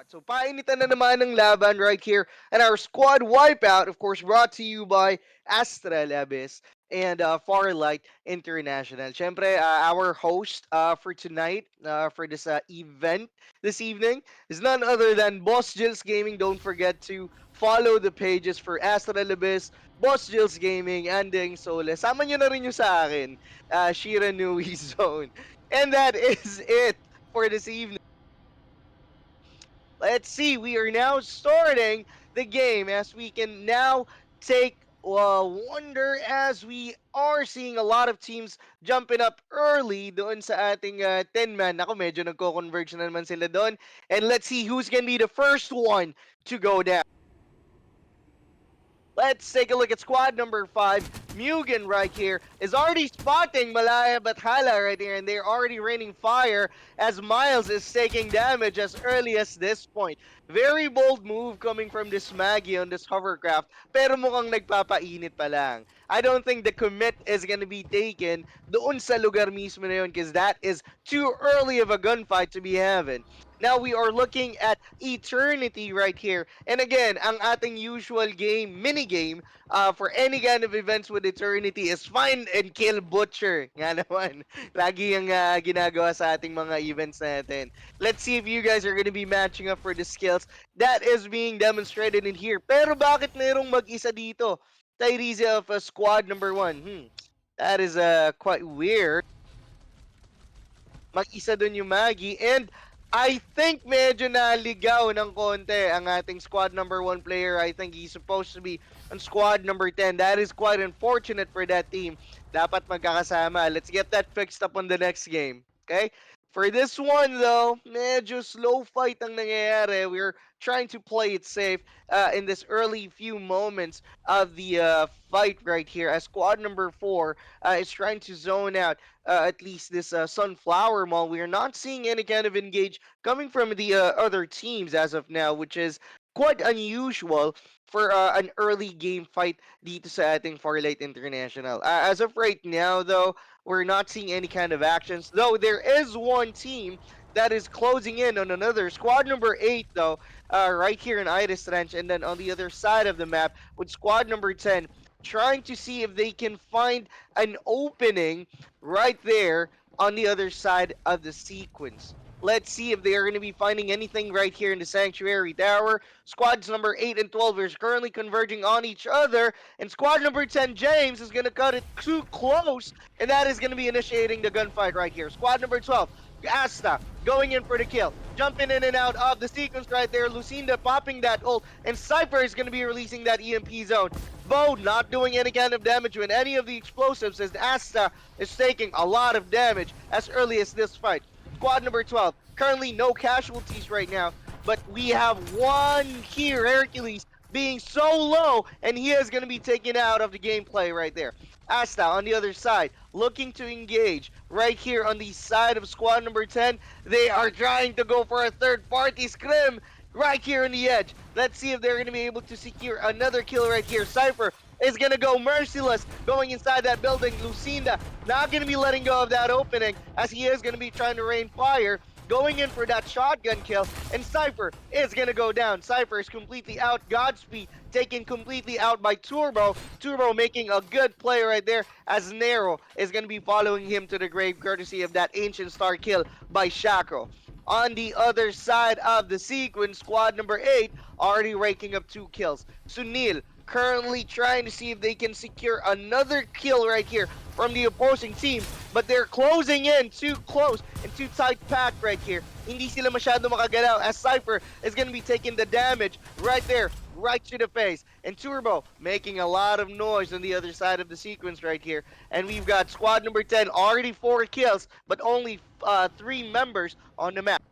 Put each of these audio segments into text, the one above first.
So painitan na naman ng laban right here and our squad wipeout, of course, brought to you by Astral and Farlight International. Siyempre, our host for tonight, for this event this evening, is none other than BossJill's Gaming. Don't forget to follow the pages for Astral BossJill's Gaming, and Ding Sole. Sama nyo na rin yung sa akin, Shiranui Zone. And that is it for this evening. Let's see, we are now starting the game as we can now take wonder as we are seeing a lot of teams jumping up early doon sa ating 10-man. Ako, medyo nagko-converge na naman sila doon. And let's see who's gonna be the first one to go down. Let's take a look at squad number 5. Mugen right here is already spotting Malaya Bathala right here, and they're already raining fire as Miles is taking damage as early as this point. Very bold move coming from this Maggie on this hovercraft, pero mukhang nagpapainit pa lang. I don't think the commit is gonna be taken doon sa lugar mismo na yun because that is too early of a gunfight to be having. Now we are looking at Eternity right here. And again, ang ating usual game, mini game, for any kind of events with Eternity is find and kill Butcher. Nga naman, lagi yung ginagawa sa ating mga events natin. Let's see if you guys are gonna be matching up for the skills that is being demonstrated in here. Pero bakit merong mag-isa dito? Tyrese of squad number 1. That is quite weird. Mag-isa dun yung Maggie. And I think medyo naligaw ng konti ang ating squad number 1 player. I think he's supposed to be on squad number 10. That is quite unfortunate for that team. Dapat magkakasama. Let's get that fixed up on the next game. Okay? For this one though, medyo slow fight ang nangyayari. We're trying to play it safe in this early few moments of the fight right here as squad number 4 is trying to zone out at least this Sunflower Mall. We are not seeing any kind of engage coming from the other teams as of now, which is quite unusual for an early game fight dito sa ating Farlight International. As of right now, though, we're not seeing any kind of actions. Though there is one team that is closing in on another. Squad number 8, though, right here in Iris Ranch, and then on the other side of the map with squad number 10 trying to see if they can find an opening right there on the other side of the sequence. Let's see if they are going to be finding anything right here in the Sanctuary Tower. Squads number 8 and 12 are currently converging on each other. And squad number 10, James, is going to cut it too close. And that is going to be initiating the gunfight right here. Squad number 12, Asta, going in for the kill. Jumping in and out of the sequence right there. Lucinda popping that ult. And Cypher is going to be releasing that EMP zone. Bo not doing any kind of damage with any of the explosives as Asta is taking a lot of damage as early as this fight. Squad number 12, currently no casualties right now, but we have one here, Hercules, being so low, and he is going to be taken out of the gameplay right there. Asta on the other side, looking to engage right here on the side of squad number 10. They are trying to go for a third party scrim right here on the edge. Let's see if they're going to be able to secure another kill right here. Cypher is going to go merciless going inside that building. Lucinda not going to be letting go of that opening as he is going to be trying to rain fire. Going in for that shotgun kill, and Cypher is going to go down. Cypher is completely out. Godspeed taken completely out by Turbo. Turbo making a good play right there as Nero is going to be following him to the grave courtesy of that Ancient Star kill by Shaco. On the other side of the sequence, squad number 8 already raking up 2 kills. Sunil currently trying to see if they can secure another kill right here from the opposing team, but they're closing in too close and too tight packed right here. Hindi sila masyado makagalaw as Cypher is going to be taking the damage right there, right to the face. And Turbo making a lot of noise on the other side of the sequence right here. And we've got squad number 10 already 4 kills, but only 3 members on the map.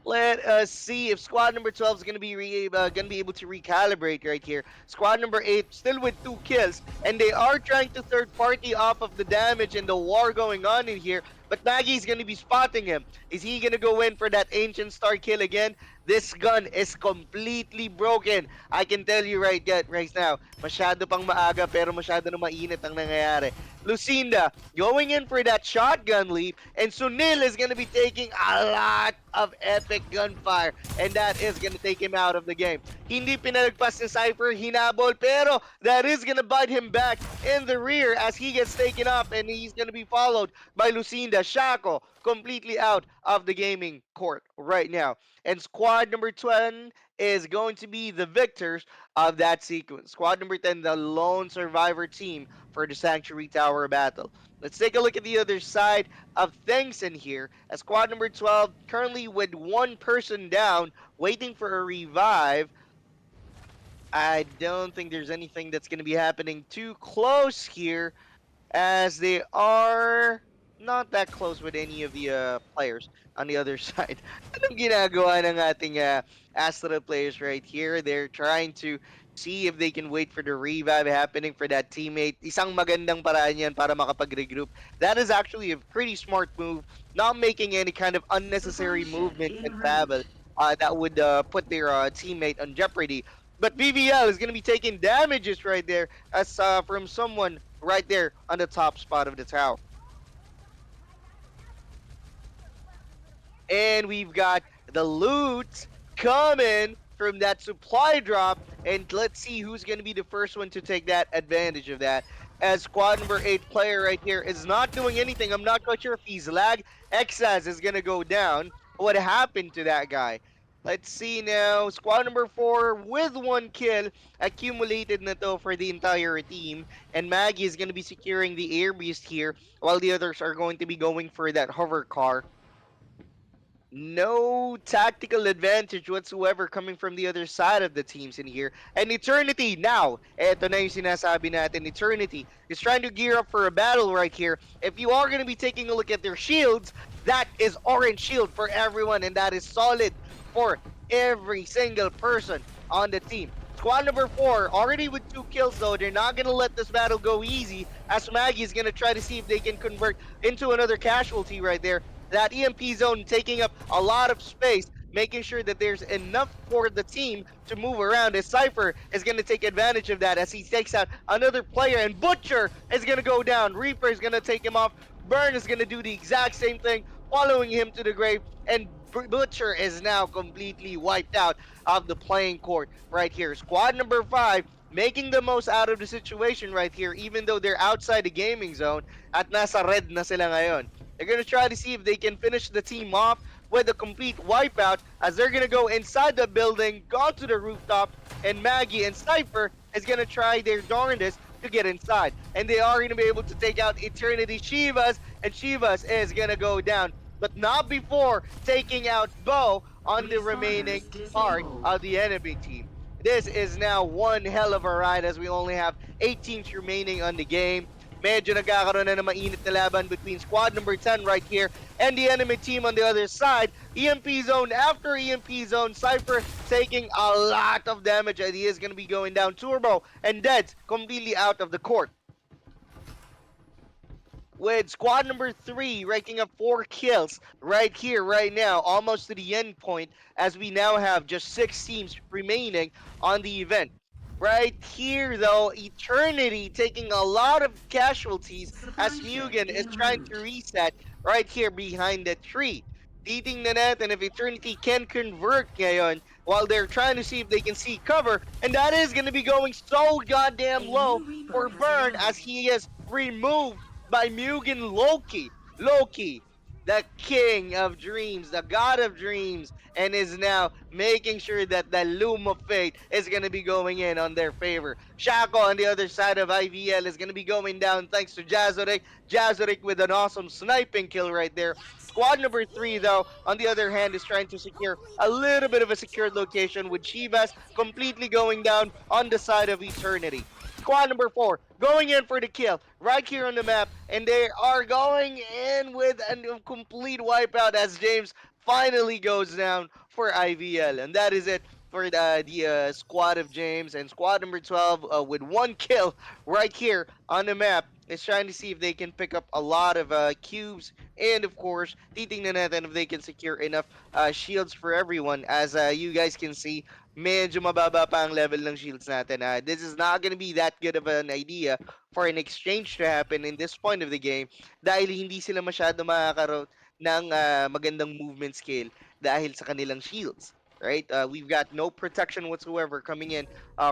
Let us see if squad number 12 is going to be able to recalibrate right here. Squad number 8 still with 2 kills, and they are trying to third party off of the damage and the war going on in here. But Maggie is going to be spotting him. Is he going to go in for that Ancient Star kill again? This gun is completely broken. I can tell you right now. Masyado pang maaga pero masyado na mainit ang nangyayari. Lucinda going in for that shotgun leap, and Sunil is going to be taking a lot of epic gunfire, and that is going to take him out of the game. Hindi pinalagpas ni Cypher, hinabol, pero that is going to bite him back in the rear as he gets taken up, and he's going to be followed by Lucinda. Shaco completely out of the gaming court right now. And squad number 10 is going to be the victors of that sequence. Squad number 10, the lone survivor team for the Sanctuary Tower battle. Let's take a look at the other side of things in here. As squad number 12, currently with one person down, waiting for a revive. I don't think there's anything that's going to be happening too close here as they are not that close with any of the players on the other side. Anong ginagawa ng ating Astral players right here? They're trying to see if they can wait for the revive happening for that teammate. Isang magandang paraan yan para makapag-regroup. That is actually a pretty smart move, not making any kind of Supply unnecessary ship movement en and route. travel that would put their teammate on jeopardy. But BBL is going to be taking damages right there as from someone right there on the top spot of the tower. And we've got the loot coming from that supply drop. And let's see who's going to be the first one to take that advantage of that. As squad number 8 player right here is not doing anything. I'm not quite sure if he's lag. Exas is going to go down. What happened to that guy? Let's see now. Squad number 4 with one kill accumulated na to for the entire team. And Maggie is going to be securing the air beast here while the others are going to be going for that hover car. No tactical advantage whatsoever coming from the other side of the teams in here. And Eternity now, eto na yung sinasabi natin, Eternity is trying to gear up for a battle right here. If you are going to be taking a look at their shields, that is orange shield for everyone, and that is solid for every single person on the team. Squad number 4, already with 2 kills though, they're not going to let this battle go easy as Maggie is going to try to see if they can convert into another casualty right there. That EMP zone taking up a lot of space, making sure that there's enough for the team to move around. As Cypher is going to take advantage of that as he takes out another player, and Butcher is going to go down. Reaper is going to take him off. Burn is going to do the exact same thing, following him to the grave, and Butcher is now completely wiped out of the playing court right here. Squad number 5 making the most out of the situation right here, even though they're outside the gaming zone at nasa red na sila ngayon. They're going to try to see if they can finish the team off with a complete wipeout as they're going to go inside the building, go to the rooftop, and Maggie and Cypher is going to try their darndest to get inside. And they are going to be able to take out Eternity Shivas, and Shivas is going to go down. But not before taking out Bo on the remaining Responders part disabled. of the enemy team. This is now one hell of a ride as we only have 8 teams remaining on the game. Medyo nagkakaroon na ng mainit na laban between squad number 10 right here and the enemy team on the other side. EMP zone after EMP zone. Cypher taking a lot of damage and he is going to be going down. Turbo and Dead's completely out of the court. With squad number 3 ranking up 4 kills right here, right now, almost to the end point, as we now have just 6 teams remaining on the event. Right here, though, Eternity taking a lot of casualties Supply as ship Mugen is en trying to route. reset right here behind the tree. Eating the net, and if Eternity can convert ngayon while they're trying to see if they can see cover, and that is going to be going so goddamn A low new Reaper for has Burn as arrived. he is removed by Mugen Loki. Loki, the king of dreams, the god of dreams, and is now making sure that the loom of fate is going to be going in on their favor. Shaco on the other side of IVL is going to be going down thanks to Jazorek. Jazorek with an awesome sniping kill right there. Squad number 3, though, on the other hand, is trying to secure a little bit of a secured location with Shivas completely going down on the side of Eternity. Squad number 4 going in for the kill right here on the map, and they are going in with a complete wipeout as James finally goes down for IVL, and that is it for the squad of James, and squad number 12 with one kill right here on the map is trying to see if they can pick up a lot of cubes, and of course titingnan natin if they can secure enough shields for everyone. As you guys can see, medyo mababa pa ang level ng shields natin. This is not gonna be that good of an idea for an exchange to happen in this point of the game dahil hindi sila masyado makakaroon ng magandang movement skill dahil sa kanilang shields. Right, we've got no protection whatsoever coming in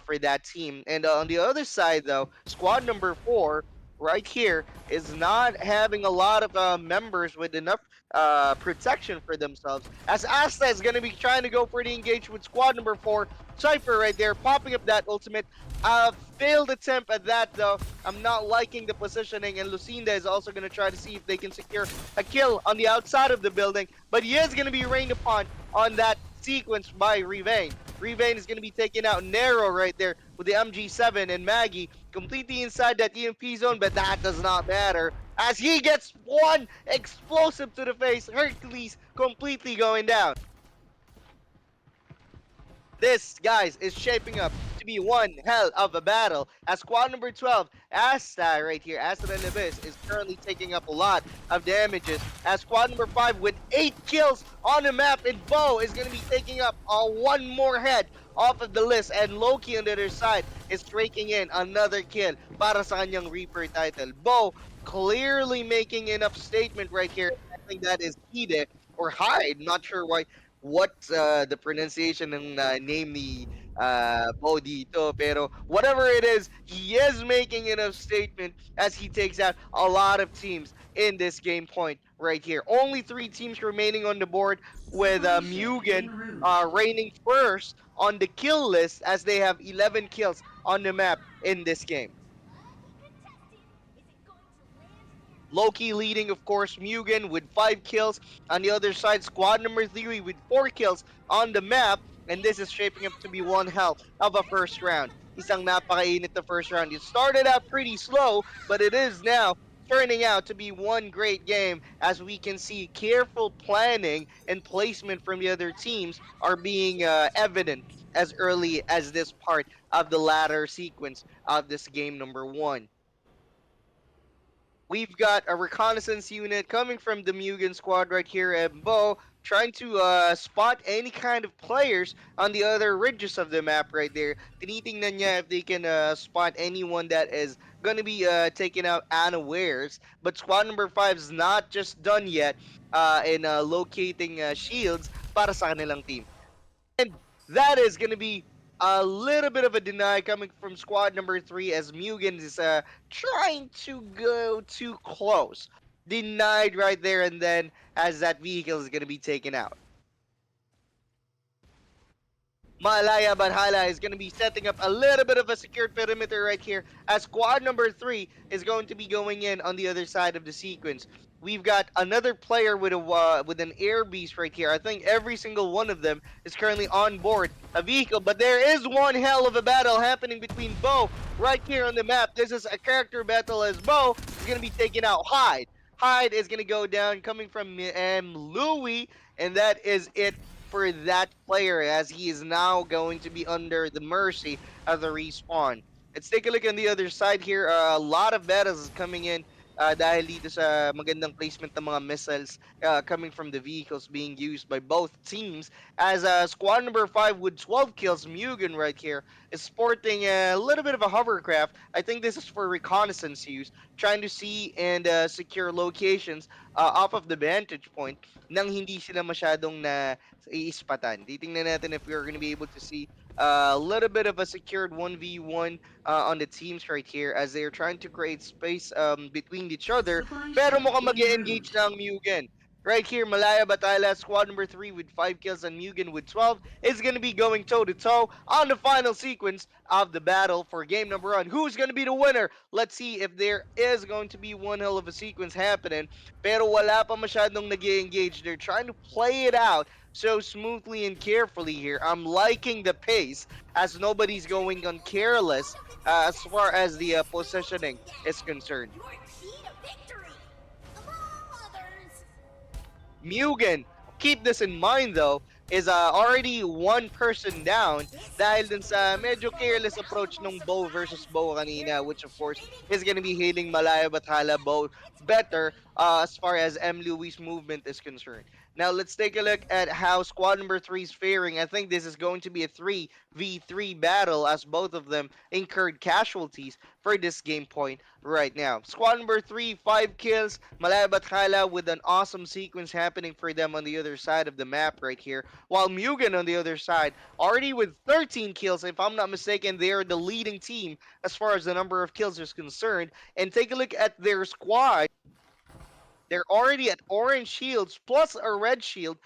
for that team. And on the other side, though, squad number 4 right here is not having a lot of members with enough protection for themselves. As Asta is going to be trying to go for the engage with squad number 4, Cypher right there, popping up that ultimate. Failed attempt at that though. I'm not liking the positioning, and Lucinda is also going to try to see if they can secure a kill on the outside of the building, but he is going to be rained upon on that sequence by Revane. Revane is going to be taking out Nero right there with the MG7, and Maggie completely inside that EMP zone, but that does not matter as he gets one explosive to the face. Hercules completely going down. This, guys, is shaping up to be one hell of a battle. As squad number 12, Asta right here, Asta and Abyss, is currently taking up a lot of damages. As squad number 5 with 8 kills on the map, and Bo is going to be taking up one more head off of the list. And Loki on the other side is raking in another kill para sa kanyang Reaper title. Bo clearly making enough statement right here. I think that is Hide or Hyde, not sure why what the pronunciation ng name ni Bo dito. Pero whatever it is, he is making enough statement as he takes out a lot of teams in this game point right here. Only 3 teams remaining on the board with Mugen reigning first on the kill list as they have 11 kills on the map in this game. Loki leading, of course, Mugen with 5 kills. On the other side, squad number 3 with 4 kills on the map. And this is shaping up to be one hell of a first round. Isang napakainit na first round. It started out pretty slow, but it is now turning out to be one great game as we can see careful planning and placement from the other teams are being evident as early as this part of the latter sequence of this game number 1. We've got a reconnaissance unit coming from the Mugen squad right here, and Bo trying to spot any kind of players on the other ridges of the map right there. Tinitingnan niya if they can spot anyone that is going to be taken out unawares. But squad number 5 is not just done yet in locating shields para sa kanilang team. And that is going to be a little bit of a deny coming from squad number 3 as Mugen is trying to go too close. Denied right there and then as that vehicle is going to be taken out. Malaya Banhala is going to be setting up a little bit of a secured perimeter right here as squad number 3 is going to be going in on the other side of the sequence. We've got another player with a with an air beast right here. I think every single one of them is currently on board a vehicle, but there is one hell of a battle happening between Bo right here on the map. This is a character battle as Bo is going to be taking out Hyde. Hyde is going to go down coming from Louis, and that is it for that player as he is now going to be under the mercy of the respawn. Let's take a look on the other side here. A lot of battles coming in dahil dito sa magandang placement ng mga missiles coming from the vehicles being used by both teams. As squad number 5 with 12 kills, Mugen right here is sporting a little bit of a hovercraft. I think this is for reconnaissance use, trying to see and secure locations off of the vantage point nang hindi sila masyadong na iispatan. Titingnan natin if we're going to be able to see a little bit of a secured 1v1 on the teams right here as they're trying to create space between each other. Pero mukhang mag-engage na ang Mugen. Right here, Malaya Batala, squad number 3 with 5 kills and Mugen with 12 is going to be going toe-to-toe on the final sequence of the battle for game number 1. Who's going to be the winner? Let's see if there is going to be one hell of a sequence happening. Pero wala pa masyadong nag-engage. They're trying to play it out so smoothly and carefully here. I'm liking the pace as nobody's going on careless as far as the positioning is concerned. Mugen, keep this in mind though, is already one person down dahil dun sa medyo careless approach nung bow versus bow kanina, which of course is gonna be healing Malaya Bathala bow better as far as M. Louis' movement is concerned. Now let's take a look at how squad number 3 is faring. I think this is going to be a 3v3 battle as both of them incurred casualties for this game point right now. Squad number 3, 5 kills. Malaya Bathala with an awesome sequence happening for them on the other side of the map right here. While Mugen on the other side, already with 13 kills, if I'm not mistaken, they are the leading team as far as the number of kills is concerned. And take a look at their squad. They're already at orange shields plus a red shield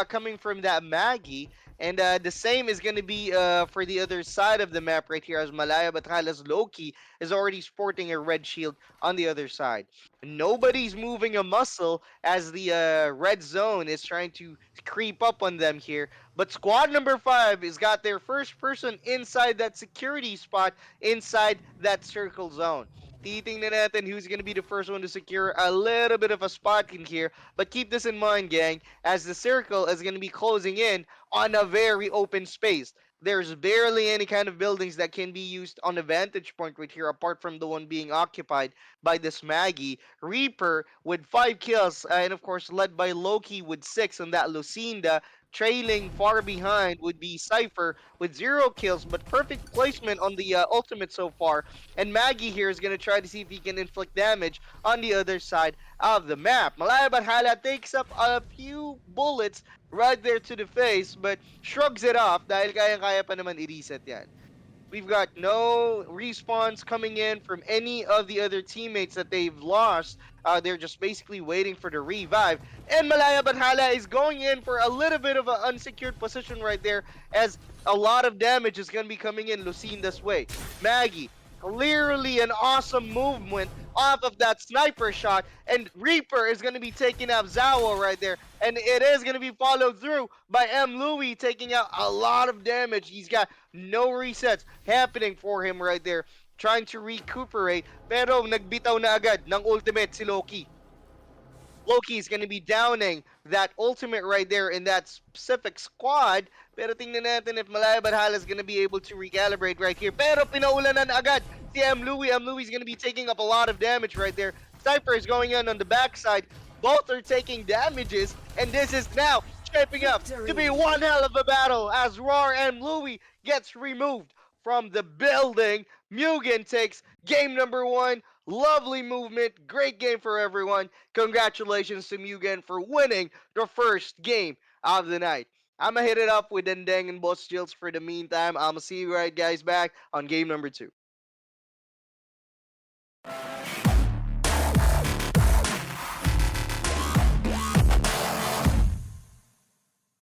coming from that Maggie. And the same is going to be for the other side of the map right here, as Malaya Batralas Loki is already sporting a red shield on the other side. Nobody's moving a muscle as the red zone is trying to creep up on them here. But squad number 5 has got their first person inside that security spot inside that circle zone. Titingnan natin who's going to be the first one to secure a little bit of a spot in here. But keep this in mind, gang, as the circle is going to be closing in on a very open space. There's barely any kind of buildings that can be used on a vantage point right here, apart from the one being occupied by this Maggie. Reaper with 5 kills, and of course, led by Loki with 6 on that Lucinda. Trailing far behind would be Cypher with 0 kills, but perfect placement on the ultimate so far. And Maggie here is going to try to see if he can inflict damage on the other side of the map. Malaya Bathala takes up a few bullets right there to the face, but shrugs it off dahil kaya-kaya pa naman i-reset yan. We've got no respawns coming in from any of the other teammates that they've lost. They're just basically waiting for the revive. And Malaya Bathala is going in for a little bit of an unsecured position right there, as a lot of damage is going to be coming in Lucinda's way. Maggie, clearly an awesome movement off of that sniper shot, and Reaper is going to be taking out Zawo right there, and it is going to be followed through by M. Louis taking out a lot of damage. He's got no resets happening for him right there, trying to recuperate, pero nagbitaw na agad ng ultimate si Loki. Loki is going to be downing that ultimate right there in that specific squad. Pero tingnan natin if Malaya Bathala is going to be able to recalibrate right here. Pero pinaulanan agad si M. Louis. M. Louis is going to be taking up a lot of damage right there. Cypher is going in on the backside. Both are taking damages, and this is now shaping up to be one hell of a battle as Roar M. Louis gets removed from the building. Mugen takes game number 1. Lovely movement. Great game for everyone. Congratulations to Mugen for winning the first game of the night. I'm going to hit it up with Dendeng and BossJill's for the meantime. I'm going to see you right guys back on game number 2.